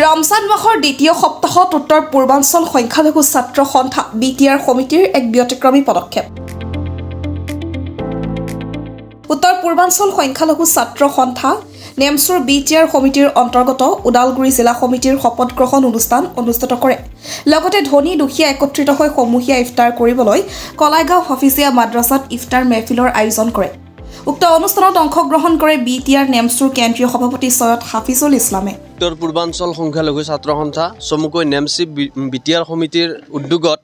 ৰমজান মাহৰ দ্বিতীয় সপ্তাহত উত্তৰ পূৰ্বাঞ্চল সংখ্যালঘু ছাত্ৰ সন্থা BTR সমিতিৰ এক ব্যতিক্ৰমী পদক্ষেপ। উত্তৰ পূৰ্বাঞ্চল সংখ্যালঘু ছাত্ৰ সন্থা নেমচুৰ BTR সমিতিৰ অন্তৰ্গত ওদালগুৰি জিলা সমিতিৰ শপত গ্ৰহণ অনুষ্ঠান অনুষ্ঠিত কৰে। লগতে ধনী দুখীয়া একত্ৰিত হৈ সমূহীয়া ইফতাৰ কৰিবলৈ কলাইগাঁও হাফিজিয়া মাদ্ৰাছাত ইফতাৰ মেহফিলৰ আয়োজন কৰে। উক্ত অনুষ্ঠানত অংশগ্ৰহণ কৰে BTR নেমচুৰ কেন্দ্ৰীয় সভাপতি সৈয়দ হাফিজুল ইছলামে। উত্তৰ পূৰ্বাঞ্চল সংখ্যালঘু ছাত্ৰ সন্থা চমুকৈ নেমচি BTR সমিতিৰ উদ্যোগত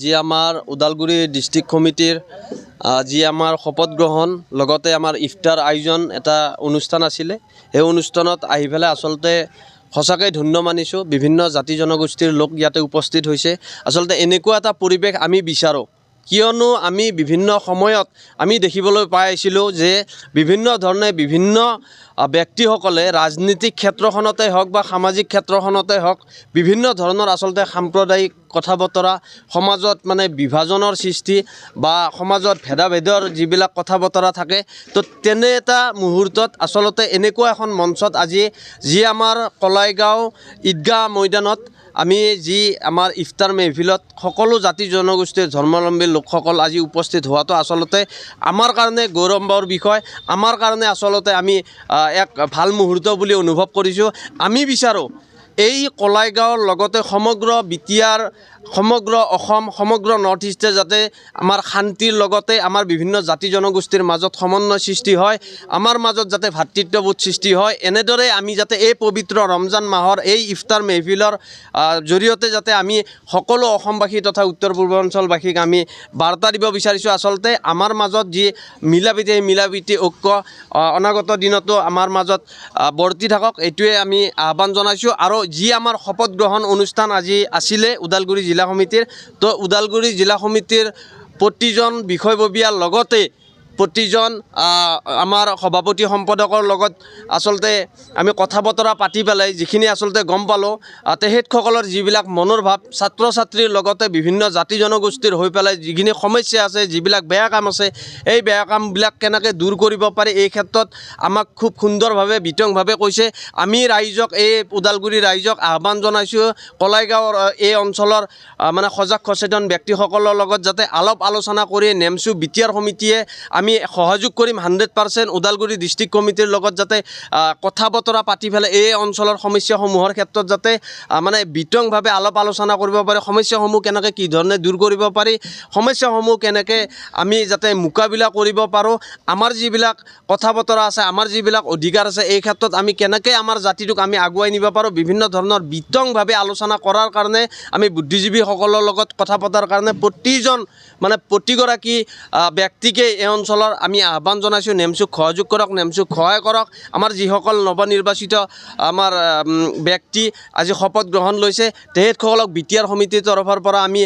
যি আমাৰ ওদালগুৰি ডিষ্ট্ৰিক্ট কমিটিৰ যি আমাৰ শপত গ্ৰহণ লগতে আমাৰ ইফতাৰ আয়োজন এটা অনুষ্ঠান আছিলে। এই অনুষ্ঠানত আহি পেলাই আচলতে সঁচাকৈ ধন্য মানিছোঁ। বিভিন্ন জাতি জনগোষ্ঠীৰ লোক ইয়াতে উপস্থিত হৈছে। আচলতে এনেকুৱা এটা পৰিৱেশ আমি বিচাৰোঁ, কিয়নো আমি বিভিন্ন সময়ত আমি দেখিবলৈ পাই আহিছিলোঁ যে বিভিন্ন ধৰণে বিভিন্ন ব্যক্তিসকলে ৰাজনীতিক ক্ষেত্ৰখনতে হওক বা সামাজিক ক্ষেত্ৰখনতে হওক বিভিন্ন ধৰণৰ আচলতে সাম্প্ৰদায়িক কথা বতৰা, সমাজত মানে বিভাজনৰ সৃষ্টি বা সমাজত ভেদাভেদৰ যিবিলাক কথা বতৰা থাকে, তো তেনে এটা মুহূৰ্তত আচলতে এনেকুৱা এখন মঞ্চত আজি যি আমাৰ কলাইগাঁও ঈদগাহ মৈদানত আমি যি আমাৰ ইফতাৰ মেহফিলত সকলো জাতি জনগোষ্ঠীৰ ধৰ্মাৱলম্বী লোকসকল আজি উপস্থিত হোৱাটো আচলতে আমাৰ কাৰণে গৌৰৱৰ বিষয়। আমাৰ কাৰণে আচলতে আমি এক ভাল মুহূৰ্ত বুলি অনুভৱ কৰিছোঁ। আমি বিচাৰোঁ এই কলাইগাঁৱৰ লগতে সমগ্ৰ BTR সমগ্ৰ অসম সমগ্ৰ নৰ্থ ইষ্টে যাতে আমাৰ শান্তিৰ লগতে আমাৰ বিভিন্ন জাতি জনগোষ্ঠীৰ মাজত সমন্বয় সৃষ্টি হয়, আমাৰ মাজত যাতে ভাতৃত্ববোধ সৃষ্টি হয়। এনেদৰে আমি যাতে এই পবিত্ৰ ৰমজান মাহৰ এই ইফতাৰ মেহফিলৰ জৰিয়তে যাতে আমি সকলো অসমবাসী তথা উত্তৰ পূৰ্বাঞ্চলবাসীক আমি বাৰ্তা দিব বিচাৰিছোঁ। আচলতে আমাৰ মাজত যি মিলাপ্ৰীতি ঐক্য অনাগত দিনতো আমাৰ মাজত বৰ্তি থাকক, এইটোৱে আমি আহ্বান জনাইছোঁ। আৰু যি আমাৰ শপত গ্ৰহণ অনুষ্ঠান আজি আছিলে ওদালগুৰি জিলা সমিতিৰ, তো ওদালগুৰি জিলা সমিতিৰ প্ৰতিজন বিষয়ববীয়াৰ লগতে প্ৰতিজন আমাৰ সভাপতি সম্পাদকৰ লগত আচলতে আমি কথা বতৰা পাতি পেলাই যিখিনি আচলতে গম পালোঁ, তেখেতসকলৰ যিবিলাক মনৰ ভাৱ ছাত্ৰ ছাত্ৰীৰ লগতে বিভিন্ন জাতি জনগোষ্ঠীৰ হৈ পেলাই যিখিনি সমস্যা আছে, যিবিলাক বেয়া কাম আছে, এই বেয়া কামবিলাক কেনেকৈ দূৰ কৰিব পাৰি এই ক্ষেত্ৰত আমাক খুব সুন্দৰভাৱে বিতংভাৱে কৈছে। আমি ৰাইজক এই ওদালগুৰি ৰাইজক আহ্বান জনাইছোঁ, কলাইগাঁৱৰ এই অঞ্চলৰ মানে সজাগ সচেতন ব্যক্তিসকলৰ লগত যাতে আলাপ আলোচনা কৰি নেমচু BTR সমিতিয়ে আমি সহযোগ কৰিম 100%। ওদালগুৰি ডিষ্ট্ৰিক্ট কমিটিৰ লগত যাতে কথা বতৰা পাতি পেলাই এই অঞ্চলৰ সমস্যাসমূহৰ ক্ষেত্ৰত যাতে মানে বিতংভাৱে আলাপ আলোচনা কৰিব পাৰে। সমস্যাসমূহ কেনেকৈ কি ধৰণে দূৰ কৰিব পাৰি, সমস্যাসমূহ কেনেকৈ আমি যাতে মোকাবিলা কৰিব পাৰোঁ, আমাৰ যিবিলাক কথা বতৰা আছে, আমাৰ যিবিলাক অধিকাৰ আছে, এই ক্ষেত্ৰত আমি কেনেকৈ আমাৰ জাতিটোক আমি আগুৱাই নিব পাৰোঁ, বিভিন্ন ধৰণৰ বিতংভাৱে আলোচনা কৰাৰ কাৰণে আমি বুদ্ধিজীৱীসকলৰ লগত কথা পতাৰ কাৰণে প্ৰতিগৰাকী ব্যক্তিকে এই অঞ্চলৰ আমি আহ্বান জনাইছোঁ, নেমচুক সহযোগ কৰক, নেমচুক সহায় কৰক। আমাৰ যিসকল নৱনিৰ্বাচিত আমাৰ ব্যক্তি আজি শপত গ্ৰহণ লৈছে, তেখেতসকলক BTR সমিতিৰ তৰফৰ পৰা আমি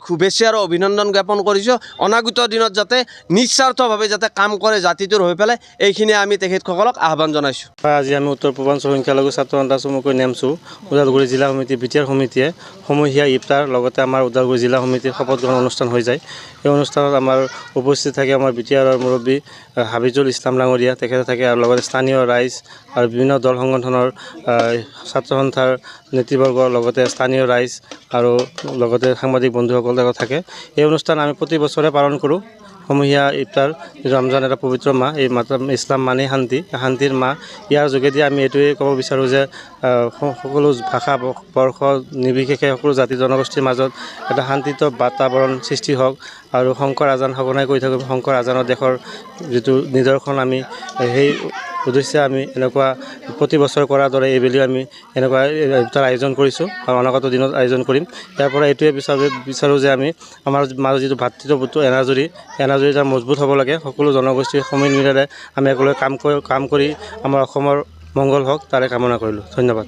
শুভেচ্ছা আৰু অভিনন্দন জ্ঞাপন কৰিছোঁ। অনাগত দিনত যাতে নিস্বাৰ্থভাৱে যাতে কাম কৰে জাতিটোৰ হৈ পেলাই, এইখিনি আমি তেখেতসকলক আহ্বান জনাইছোঁ। আজি আমি উত্তৰ পূৰ্বাঞ্চল সংখ্যালঘু ছাত্ৰ সন্থা চমুকৈ নেমচু ওদালগুৰি জিলা সমিতি BTR সমিতিয়ে সমূহীয়া ইফতাৰ লগতে আমাৰ ওদালগুৰি জিলা সমিতিৰ শপত গ্ৰহণ অনুষ্ঠান হৈ যায়। এই অনুষ্ঠানত আমাৰ উপস্থিত থাকে আমাৰ BTRৰ মুৰব্বী হাফিজুল ইছলাম ডাঙৰীয়া, তেখেতে থাকে আৰু লগতে স্থানীয় ৰাইজ আৰু বিভিন্ন দল সংগঠনৰ ছাত্ৰ সন্থাৰ নেতৃবৰ্গৰ লগতে স্থানীয় ৰাইজ আৰু লগতে সাংবাদিক বন্ধুসকল থাকে। এই অনুষ্ঠান আমি প্ৰতি বছৰে পালন কৰোঁ। সমূহীয়া ইফতাৰ, ৰমজান এটা পবিত্ৰ মাহ, এই ইছলাম মানেই শান্তি, শান্তিৰ মাহ। ইয়াৰ যোগেদি আমি এইটোৱে ক'ব বিচাৰোঁ যে সকলো ভাষা বৰ্ষ নিৰ্বিশেষে সকলো জাতি জনগোষ্ঠীৰ মাজত এটা শান্তিত বাতাবৰণ সৃষ্টি হওক আৰু শংকৰ আজান সঘনাই কৰি থাকোঁ। শংকৰ আজানৰ দেশৰ যিটো নিদৰ্শন, আমি সেই উদ্দেশ্যে আমি এনেকুৱা প্ৰতি বছৰ কৰাৰ দৰে এইবেলিও আমি এনেকুৱা ইফতাৰ আয়োজন কৰিছোঁ আৰু অনাগত দিনত আয়োজন কৰিম। ইয়াৰ পৰা এইটোৱে বিচাৰোঁ যে আমি আমাৰ মাজত যিটো ভাতৃত্ববোধ এনাজৰী এটা মজবুত হ'ব লাগে। সকলো জনগোষ্ঠীৰ সমিলমিলেৰে আমি একেলগে কাম কৰি আমাৰ অসমৰ মংগল হওক তাৰে কামনা কৰিলোঁ। ধন্যবাদ।